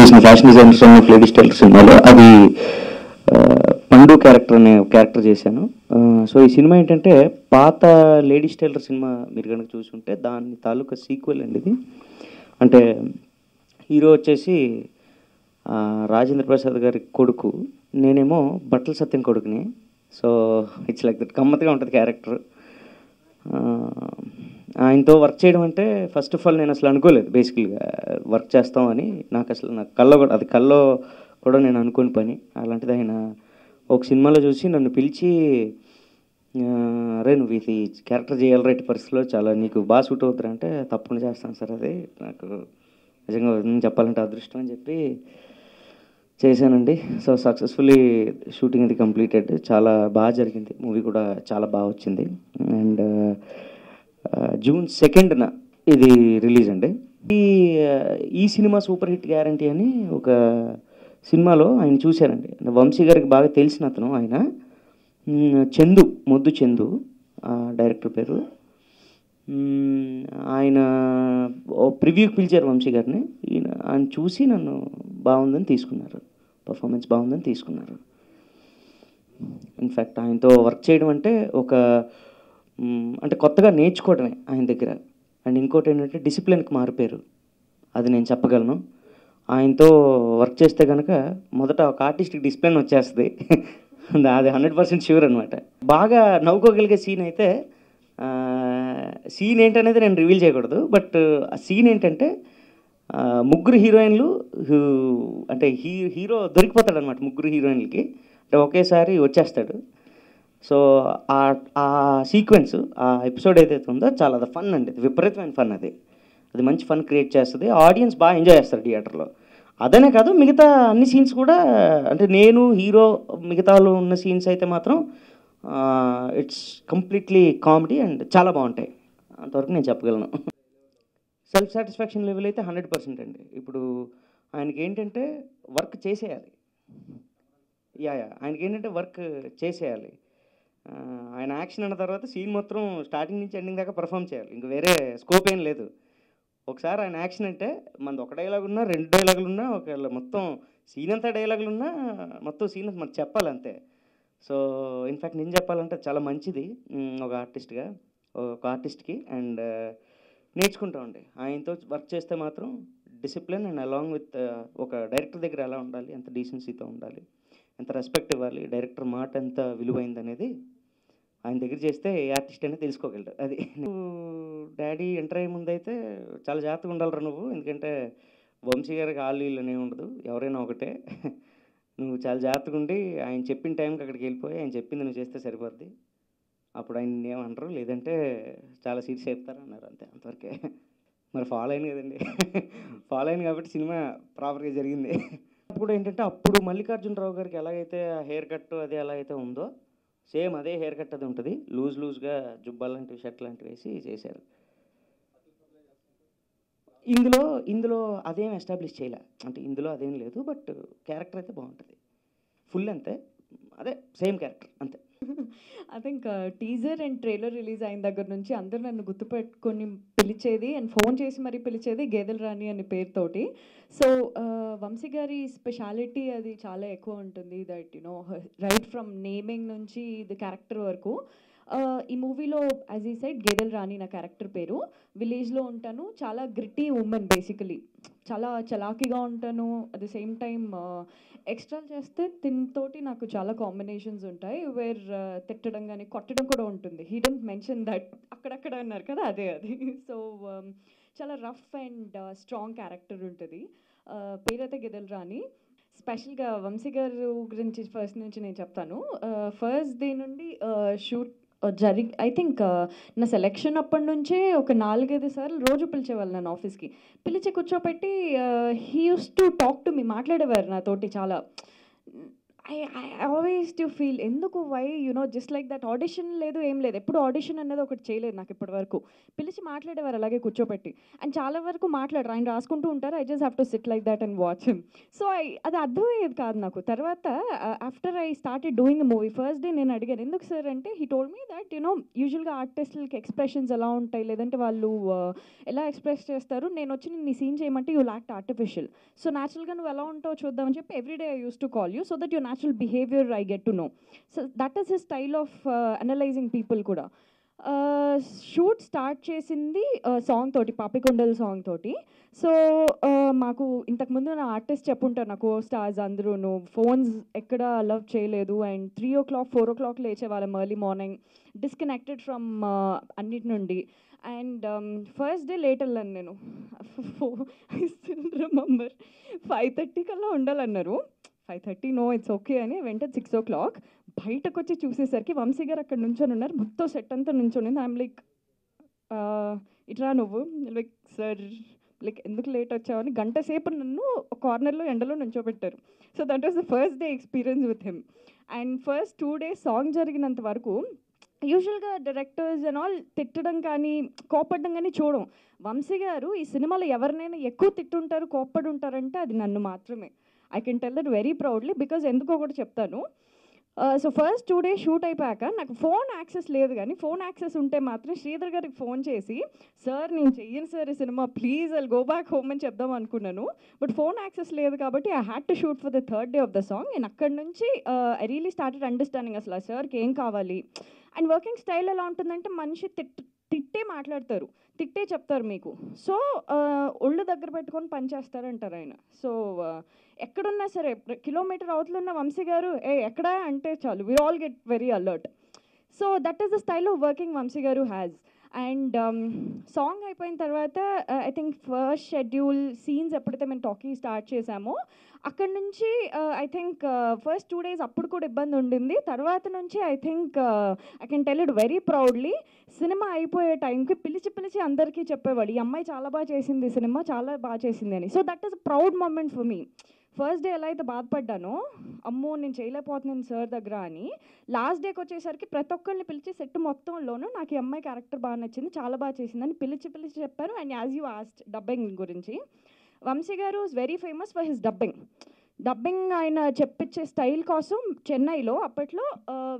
చేసిన fashion designer son of lady style సినిమాలో అది పండు క్యారెక్టర్ అనే క్యారెక్టర్ చేశాను. సో ఈ సినిమా ఏంటంటే పాత లేడీ స్టైలర్ సినిమా మీరు కనుక చూసుంటే దాని తాలూకా సీక్వెల్ అండి ఇది. అంటే హీరో వచ్చేసి రాజేంద్ర ప్రసాద్ గారి కొడుకు, నేనేమో బట్టల సత్యం కొడుకుని. సో ఇట్స్ లైక్ దట్, గమ్మత్తుగా ఉంటుంది క్యారెక్టర్. ఆయనతో వర్క్ చేయడం అంటే ఫస్ట్ ఆఫ్ ఆల్ నేను అసలు అనుకోలేదు బేసికల్గా వర్క్ చేస్తామని. నాకు కల్లో కూడా నేను అనుకోని పని. అలాంటిది ఆయన ఒక సినిమాలో చూసి నన్ను పిలిచి, అరే నువ్వు ఇది క్యారెక్టర్ చేయాలి రైట్ పరిస్థితిలో, చాలా నీకు బాగా సూట్ అవుతుంది అంటే తప్పకుండా చేస్తాను సార్, అది నాకు నిజంగా చెప్పాలంటే అదృష్టం అని చెప్పి చేశానండి. సో సక్సెస్ఫుల్లీ షూటింగ్ అది కంప్లీటెడ్, చాలా బాగా జరిగింది, మూవీ కూడా చాలా బాగా వచ్చింది. అండ్ జూన్ 2న ఇది రిలీజ్ అండి. ఈ సినిమా సూపర్ హిట్ గ్యారంటీ అని ఒక సినిమాలో ఆయన చూశారండి. వంశీ గారికి బాగా తెలిసిన అతను ఆయన, మొద్దు చందు డైరెక్టర్ పేరు. ఆయన ప్రివ్యూకి పిలిచారు వంశీ గారిని. ఆయన చూసి నన్ను బాగుందని తీసుకున్నారు, పర్ఫార్మెన్స్ బాగుందని తీసుకున్నారు. ఇన్ఫ్యాక్ట్ ఆయనతో వర్క్ చేయడం అంటే అంటే కొత్తగా నేర్చుకోవడమే ఆయన దగ్గర. అండ్ ఇంకోటి ఏంటంటే డిసిప్లిన్కి మారిపోయారు, అది నేను చెప్పగలను. ఆయనతో వర్క్ చేస్తే కనుక మొదట ఒక ఆర్టిస్ట్కి డిసిప్లిన్ వచ్చేస్తుంది, అది 100% ష్యూర్ అనమాట. బాగా నవ్వుకోగలిగే సీన్ అయితే, సీన్ ఏంటనేది నేను రివీల్ చేయకూడదు, బట్ ఆ సీన్ ఏంటంటే ముగ్గురు హీరోయిన్లు, అంటే హీరో దొరికిపోతాడు అనమాట ముగ్గురు హీరోయిన్లకి, అంటే ఒకేసారి వచ్చేస్తాడు. సో ఆ సీక్వెన్స్, ఆ ఎపిసోడ్ ఏదైతే ఉందో చాలా ఫన్ అండి, విపరీతమైన ఫన్. అది మంచి ఫన్ క్రియేట్ చేస్తుంది, ఆడియన్స్ బాగా ఎంజాయ్ చేస్తారు థియేటర్లో. అదనే కాదు మిగతా అన్ని సీన్స్ కూడా, అంటే నేను హీరో మిగతాలో ఉన్న సీన్స్ అయితే మాత్రం ఇట్స్ కంప్లీట్లీ కామెడీ అండ్ చాలా బాగుంటాయి, అంతవరకు నేను చెప్పగలను. సెల్ఫ్ సాటిస్ఫాక్షన్ లెవెల్ అయితే 100% అండి. ఇప్పుడు ఆయనకి ఏంటంటే వర్క్ చేసేయాలి, ఆయనకి ఏంటంటే వర్క్ చేసేయాలి. ఆయన యాక్షన్ అన్న తర్వాత సీన్ మొత్తం స్టార్టింగ్ నుంచి ఎండింగ్ దాకా పర్ఫామ్ చేయాలి, ఇంక వేరే స్కోప్ ఏం లేదు. ఒకసారి ఆయన యాక్షన్ అంటే మనది ఒక డైలాగ్ ఉన్నా 2 డైలాగులు ఉన్నా, ఒకవేళ మొత్తం సీన్ అంతా డైలాగులు ఉన్నా మొత్తం సీన్ మనకు చెప్పాలంతే. సో ఇన్ఫ్యాక్ట్ నేను చెప్పాలంటే చాలా మంచిది ఒక ఆర్టిస్ట్కి. అండ్ నేర్చుకుంటామండి ఆయనతో వర్క్ చేస్తే మాత్రం డిసిప్లిన్ అండ్ అలాంగ్ విత్ ఒక డైరెక్టర్ దగ్గర ఎలా ఉండాలి, ఎంత డీసెన్సీతో ఉండాలి, ఎంత రెస్పెక్ట్ ఇవ్వాలి, డైరెక్టర్ మాట ఎంత విలువైంది అనేది ఆయన దగ్గర చేస్తే ఏ ఆర్టిస్ట్ అయినా తెలుసుకోగలరు. అది డాడీ ఎంటర్ అయ్యే ముందు అయితే చాలా జాగ్రత్తగా ఉండాలిరా నువ్వు, ఎందుకంటే వంశీ గారికి ఆళ్ళు వీళ్ళు అనే ఉండదు, ఎవరైనా ఒకటే. నువ్వు చాలా జాగ్రత్తగా ఉండి ఆయన చెప్పిన టైంకి అక్కడికి వెళ్ళిపోయి ఆయన చెప్పింది నువ్వు చేస్తే సరిపోద్ది, అప్పుడు ఆయన ఏమంటారు, లేదంటే చాలా సీట్స్ చెప్తారు అన్నారు, అంతే, అంతవరకే. మరి ఫాలో అయింది కదండి, ఫాలో అయింది కాబట్టి సినిమా ప్రాపర్గా జరిగింది. అప్పుడు ఏంటంటే అప్పుడు మల్లికార్జునరావు గారికి ఎలాగైతే హెయిర్ కట్ అది ఎలా అయితే ఉందో సేమ్ అదే హెయిర్ కట్ అది ఉంటుంది, లూజ్గా జుబ్బాలు లాంటివి షర్ట్ లాంటివి వేసి చేశారు. ఇందులో అదేం ఎస్టాబ్లిష్ చేయలే, అంటే ఇందులో అదేం లేదు, బట్ క్యారెక్టర్ అయితే బాగుంటుంది, ఫుల్ అంతే, అదే సేమ్ క్యారెక్టర్ అంతే. I think teaser and trailer release అయిన దగ్గర నుంచి అందరూ నన్ను గుర్తుపెట్టుకొని పిలిచేది అండ్ ఫోన్ చేసి మరీ పిలిచేది గేదెల రాణి అనే పేరుతోటి. సో వంశీ గారి స్పెషాలిటీ అది చాలా ఎక్కువ ఉంటుంది, that you know right from naming నుంచి ది క్యారెక్టర్ వరకు. ఈ మూవీలో యాజ్ ఈ సైడ్ గేదెల రాణి నా క్యారెక్టర్ పేరు. విలేజ్లో ఉంటాను, చాలా గ్రిటీ ఉమెన్, బేసికలీ చాలా చలాకీగా ఉంటాను. అట్ ద సేమ్ టైమ్ ఎక్స్ట్రాలు చేస్తే తినతోటి నాకు చాలా కాంబినేషన్స్ ఉంటాయి, వేర్ తిట్టడం కానీ కొట్టడం కూడా ఉంటుంది. హీ డోంట్ మెన్షన్ దట్, అక్కడక్కడ అన్నారు కదా, అదే అది. సో చాలా రఫ్ అండ్ స్ట్రాంగ్ క్యారెక్టర్ ఉంటుంది. పేరైతే గెదెల రాణి. స్పెషల్గా వంశీ గారు గురించి ఫస్ట్ నుంచి నేను చెప్తాను. ఫస్ట్ డే నుండి షూట్ ఐ థింక్ నా సెలెక్షన్ అప్పటి నుంచే ఒక 4-5 సార్లు రోజు పిలిచేవాళ్ళు నన్ను ఆఫీస్కి. పిలిచి కూర్చోపెట్టి he uses to talk to me, మాట్లాడేవారు నాతోటి చాలా. ఐ ఆల్వేస్ టు ఫీల్ ఎందుకు why just like that audition లేదు ఏం లేదు ఎప్పుడు ఆడిషన్ అనేది ఒకటి చేయలేదు నాకు ఇప్పటి వరకు పిలిచి మాట్లాడేవారు అలాగే కూర్చోపెట్టి అండ్ చాలా వరకు మాట్లాడరు ఆయన రాసుకుంటూ ఉంటారు I just have to SIT like that and watch him so అది అర్థమయ్యేది కాదు నాకు తర్వాత after I started doing the movie first day నేను అడిగాను ఎందుకు సార్ అంటే హీ టోల్డ్ మీ దట్ యూజువల్గా ఆర్టిస్టులకి ఎక్స్ప్రెషన్స్ ఎలా ఉంటాయి లేదంటే వాళ్ళు ఎలా ఎక్స్ప్రెస్ చేస్తారు నేను వచ్చి నీ సీన్ చేయమంటే యూ లాక్ట్ ఆర్టిఫిషియల్ సో న్యాచురల్గా నువ్వు ఎలా ఉంటావు చూద్దామని చెప్పి everyday I use to call you so that your natural behaviour I get to know so that is his style of analysing people కూడా షూట్ స్టార్ట్ చేసింది సాంగ్ తోటి పాపికొండల్ సాంగ్ తోటి సో మాకు ఇంతకుముందు నా ఆర్టిస్ట్ చెప్పుంటారు నా కో స్టార్స్ అందరూ ఫోన్స్ ఎక్కడ అలవ్ చేయలేదు అండ్ 3 o'clock 4 o'clock లేచేవాళ్ళం ఎర్లీ మార్నింగ్ డిస్కనెక్టెడ్ ఫ్రమ్ అన్నిటి నుండి అండ్ ఫస్ట్ డే లేట్ వెళ్ళాను నేను ఐ స్టిల్ రిమెంబర్ 5:30 కల్లా ఉండాలన్నారు 5:30 నో ఇట్స్ ఓకే అని వెంటనే 6 o'clock బయటకు వచ్చి చూసేసరికి వంశీ గారు అక్కడ నుంచొని ఉన్నారు మొత్తం సెట్ అంతా నుంచొని ఐఎమ్ లైక్ ఇట్రా నువ్వు లైక్ సార్ లైక్ ఎందుకు లేట్ వచ్చావని గంట సేపు నన్ను కార్నర్లో ఎండలో నుంచోబెట్టారు so that was the first day experience with him and first 2 days song జరిగినంత వరకు యూజువల్గా డైరెక్టర్స్ అండ్ ఆల్ తిట్టడం కానీ కోపడడం కానీ చూడం వంశీ గారు ఈ సినిమాలో ఎవరినైనా ఎక్కువ తిట్టుంటారు కోప్పడి ఉంటారంటే అది నన్ను మాత్రమే I can tell that very proudly because ఎందుకో కూడా చెప్తాను సో ఫస్ట్ 2 days షూట్ అయిపోయాక నాకు ఫోన్ యాక్సెస్ లేదు కానీ ఫోన్ యాక్సెస్ ఉంటే మాత్రం శ్రీధర్ గారికి ఫోన్ చేసి సార్ నేను చెయ్యను సార్ ఈ cinema please I'll go back home అని చెప్దాం అనుకున్నాను బట్ ఫోన్ యాక్సెస్ లేదు కాబట్టి I had to shoot for the 3rd day of the song నేను అక్కడి నుంచి ఐ రియలీ స్టార్టెడ్ అండర్స్టాండింగ్ అసలు ఆ సార్కి ఏం కావాలి అండ్ వర్కింగ్ స్టైల్ ఎలా ఉంటుందంటే మనిషి తిట్టే మాట్లాడతారు తిట్టే చెప్తారు మీకు సో ఒళ్ళు దగ్గర పెట్టుకొని పని చేస్తారంటారు ఆయన సో ఎక్కడున్నా సరే కిలోమీటర్ అవతల ఉన్న వంశీ గారు ఎక్కడా అంటే చాలు we all get very alert so that is the style of working Vamsi గారు హ్యాస్ అండ్ సాంగ్ అయిపోయిన తర్వాత I think first schedule scenes ఎప్పుడైతే మేము టాకీ స్టార్ట్ చేసామో అక్కడ నుంచి ఐ థింక్ ఫస్ట్ 2 days అప్పుడు కూడా ఇబ్బంది ఉండింది తర్వాత నుంచి I think I can tell it very proudly cinema అయిపోయే టైంకి పిలిచి అందరికీ చెప్పేవాడు ఈ అమ్మాయి చాలా బాగా చేసింది సినిమా చాలా బాగా చేసింది అని so that is a proud moment for me first day ఎలా అయితే బాధపడ్డానో అమ్మో నేను చేయలేకపోతున్నాను సార్ దగ్గర అని లాస్ట్ డేకి వచ్చేసరికి ప్రతి ఒక్కరిని పిలిచి సెట్ మొత్తంలోనూ నాకు ఈ అమ్మాయి క్యారెక్టర్ బాగా నచ్చింది చాలా బాగా చేసిందని పిలిచి చెప్పారు అండ్ యాజ్ యూ ఆస్ట్ డబ్బింగ్ గురించి వంశీ గారు is very famous for his dubbing ఆయన చెప్పించే స్టైల్ కోసం చెన్నైలో అప్పట్లో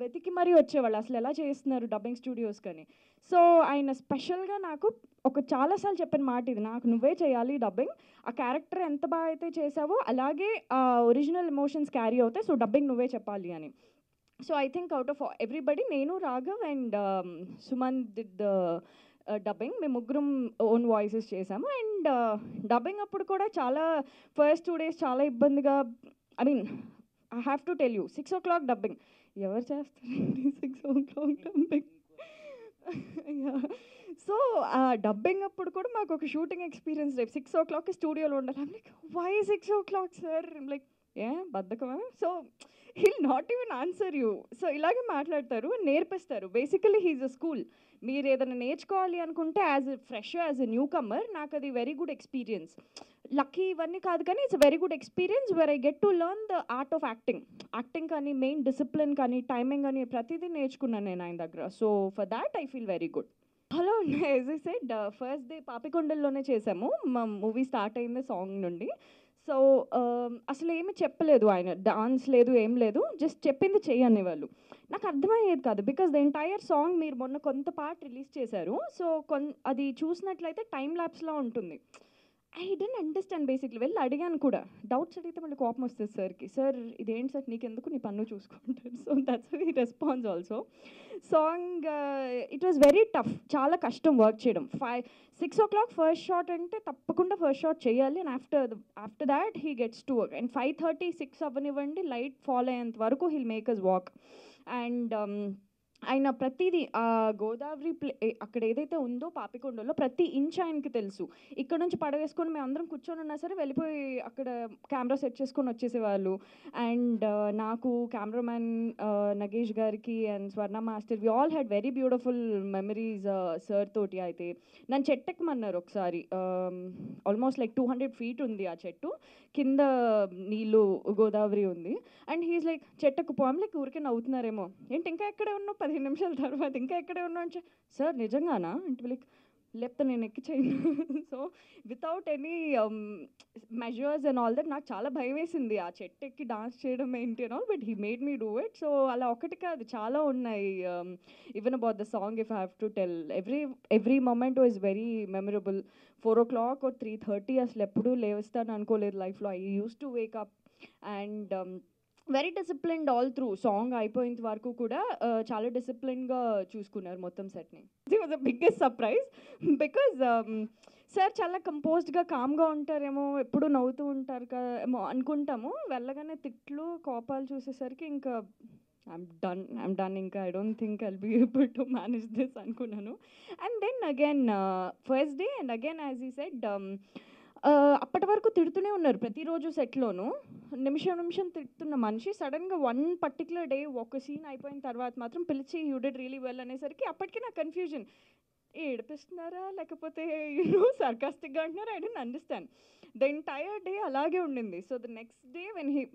వెతికి మరీ వచ్చేవాళ్ళు అసలు ఎలా చేస్తున్నారు డబ్బింగ్ స్టూడియోస్ కానీ సో ఆయన స్పెషల్గా నాకు ఒక చాలాసార్లు చెప్పిన మాట ఇది నాకు నువ్వే చేయాలి డబ్బింగ్ ఆ క్యారెక్టర్ ఎంత బాగా అయితే చేసావో అలాగే ఆ ఒరిజినల్ ఎమోషన్స్ క్యారీ అవుతాయి సో డబ్బింగ్ నువ్వే చెప్పాలి అని so I think out of everybody నేను Raghav and Suman did dubbing మేము ముగ్గురం ఓన్ వాయిసెస్ చేసాము అండ్ డబ్బింగ్ అప్పుడు కూడా చాలా ఫస్ట్ 2 days చాలా ఇబ్బందిగా I mean I have to tell you 6 o'clock dubbing ఎవరు చేస్తారండి 6 o'clock డబ్బింగ్ సో ఆ డబ్బింగ్ అప్పుడు కూడా మాకు ఒక షూటింగ్ ఎక్స్పీరియన్స్ రేపు 6 o'clock స్టూడియోలో ఉండాలి like why 6 o'clock sir like బద్ధకమా so he'll not even answer you so ఇలాగే మాట్లాడతారు నేర్పిస్తారు బేసికలీ హీజ్ అ స్కూల్ మీరు ఏదైనా నేర్చుకోవాలి అనుకుంటే as fresh as a newcomer నాకు అది వెరీ గుడ్ ఎక్స్పీరియన్స్ లక్కీ ఇవన్నీ కాదు కానీ it's very good experience where I get to learn the art of acting కానీ మెయిన్ డిసిప్లిన్ కానీ టైమింగ్ కానీ ప్రతిదీ నేర్చుకున్నాను నేను ఆయన దగ్గర so for that I feel very good hello as I said first day పాపికొండల్లోనే చేసాము మా మూవీ స్టార్ట్ అయింది సాంగ్ నుండి సో అసలు ఏమి చెప్పలేదు ఆయన డాన్స్ లేదు ఏం లేదు జస్ట్ చెప్పింది చెయ్యని వాళ్ళు నాకు అర్థమయ్యేది కాదు బికాస్ ద ఎంటైర్ సాంగ్ మీరు మొన్న కొంత పార్ట్ రిలీజ్ చేశారు సో అది చూసినట్లయితే టైం ల్యాప్స్లా ఉంటుంది ఐ డోంట్ అండర్స్టాండ్ బేసిక్లీ వెళ్ళి అడిగాను కూడా డౌట్స్ అడిగితే మళ్ళీ కోపం వస్తుంది సార్కి సార్ ఇదేంటి సార్ నీకెందుకు నీ పన్ను చూసుకుంటారు so that's the response also song it was very tough చాలా కష్టం వర్క్ చేయడం 6 o'clock ఫస్ట్ షాట్ అంటే తప్పకుండా ఫస్ట్ షాట్ చేయాలి and after that he gets to work and 5:30 6 అవ్వనివ్వండి లైట్ ఫాలో అయ్యేంత వరకు he'll make us walk and ఆయన ప్రతిదీ గోదావరి అక్కడ ఏదైతే ఉందో పాపికొండలో ప్రతి ఇంచ్ ఆయనకి తెలుసు. ఇక్కడ నుంచి పడవేసుకొని మేమందరం కూర్చొని ఉన్నా సరే వెళ్ళిపోయి అక్కడ కెమెరా సెట్ చేసుకొని వచ్చేసేవాళ్ళు. అండ్ నాకు కెమెరామెన్ నగేష్ గారికి and Swarna master we all had very beautiful memories sir తోటి. అయితే నన్ను చెట్టెక్కమన్నారు ఒకసారి. ఆల్మోస్ట్ లైక్ 200 feet ఉంది ఆ చెట్టు. కింద నీళ్ళు గోదావరి ఉంది. అండ్ హీఈస్ లైక్ చెట్టెక్కు పో. లైక్ ఊరికే నవ్వుతున్నారేమో, ఏంటి ఇంకా ఎక్కడే ఉన్నావు 15 నిమిషాల తర్వాత ఇంకా ఎక్కడే ఉన్నావు అంటే, సార్ నిజంగానా అంటే లైక్ లేకపోతే నేను ఎక్కి చేయను. So without any measures and all that నాకు చాలా భయం వేసింది ఆ చెట్టు ఎక్కి డాన్స్ చేయడం ఏంటి అని all, but he made me do it. So అలా ఒకటి కాదు చాలా ఉన్నాయి. Even about the song if I have to tell, every moment was very memorable. 4 o'clock or 3:30 అసలు ఎప్పుడూ లేస్తాను అనుకోలేదు లైఫ్లో. I use to wake up and very disciplined all through. Song అయిపోయేంత వరకు కూడా చాలా డిసిప్లిన్గా చూసుకున్నారు మొత్తం సెట్ని. ఇది was the biggest surprise because sir చాలా కంపోజ్డ్గా కామ్గా ఉంటారేమో, ఎప్పుడు నవ్వుతూ ఉంటారు ఏమో అనుకుంటాము. వెళ్ళగానే తిట్లు కోపాలు చూసేసరికి ఇంకా ఐమ్ డన్, ఇంకా I don't think I'll be able to manage this అనుకున్నాను. And then again first day and again as I said, అప్పటి వరకు తిడుతూనే ఉన్నారు ప్రతిరోజు సెట్లోనూ. నిమిషం తిడుతున్న మనిషి సడన్గా వన్ పర్టికులర్ డే ఒక సీన్ అయిపోయిన తర్వాత మాత్రం పిలిచి యూ డిడ్ రియలీ వెల్ అనేసరికి అప్పటికి నాకు కన్ఫ్యూజన్, ఏడిపిస్తున్నారా లేకపోతే సర్కాస్టిక్గా అంటున్నారా, I don't understand. The entire day అలాగే ఉండింది. So the next day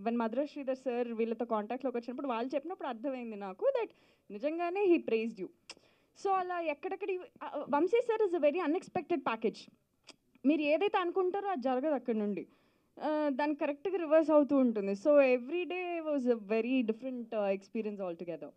when Madras Sridhar sir వీళ్ళతో కాంటాక్ట్లోకి వచ్చినప్పుడు వాళ్ళు చెప్పినప్పుడు అర్థమైంది నాకు దట్ నిజంగానే హీ ప్రైజ్డ్ యూ. సో అలా ఎక్కడెక్కడి Vamsi sir is a very unexpected package. మీరు ఏదైతే అనుకుంటారో అది జరగదు అక్కడ నుండి, దానికి కరెక్ట్గా రివర్స్ అవుతూ ఉంటుంది. So every day was a very different experience all together.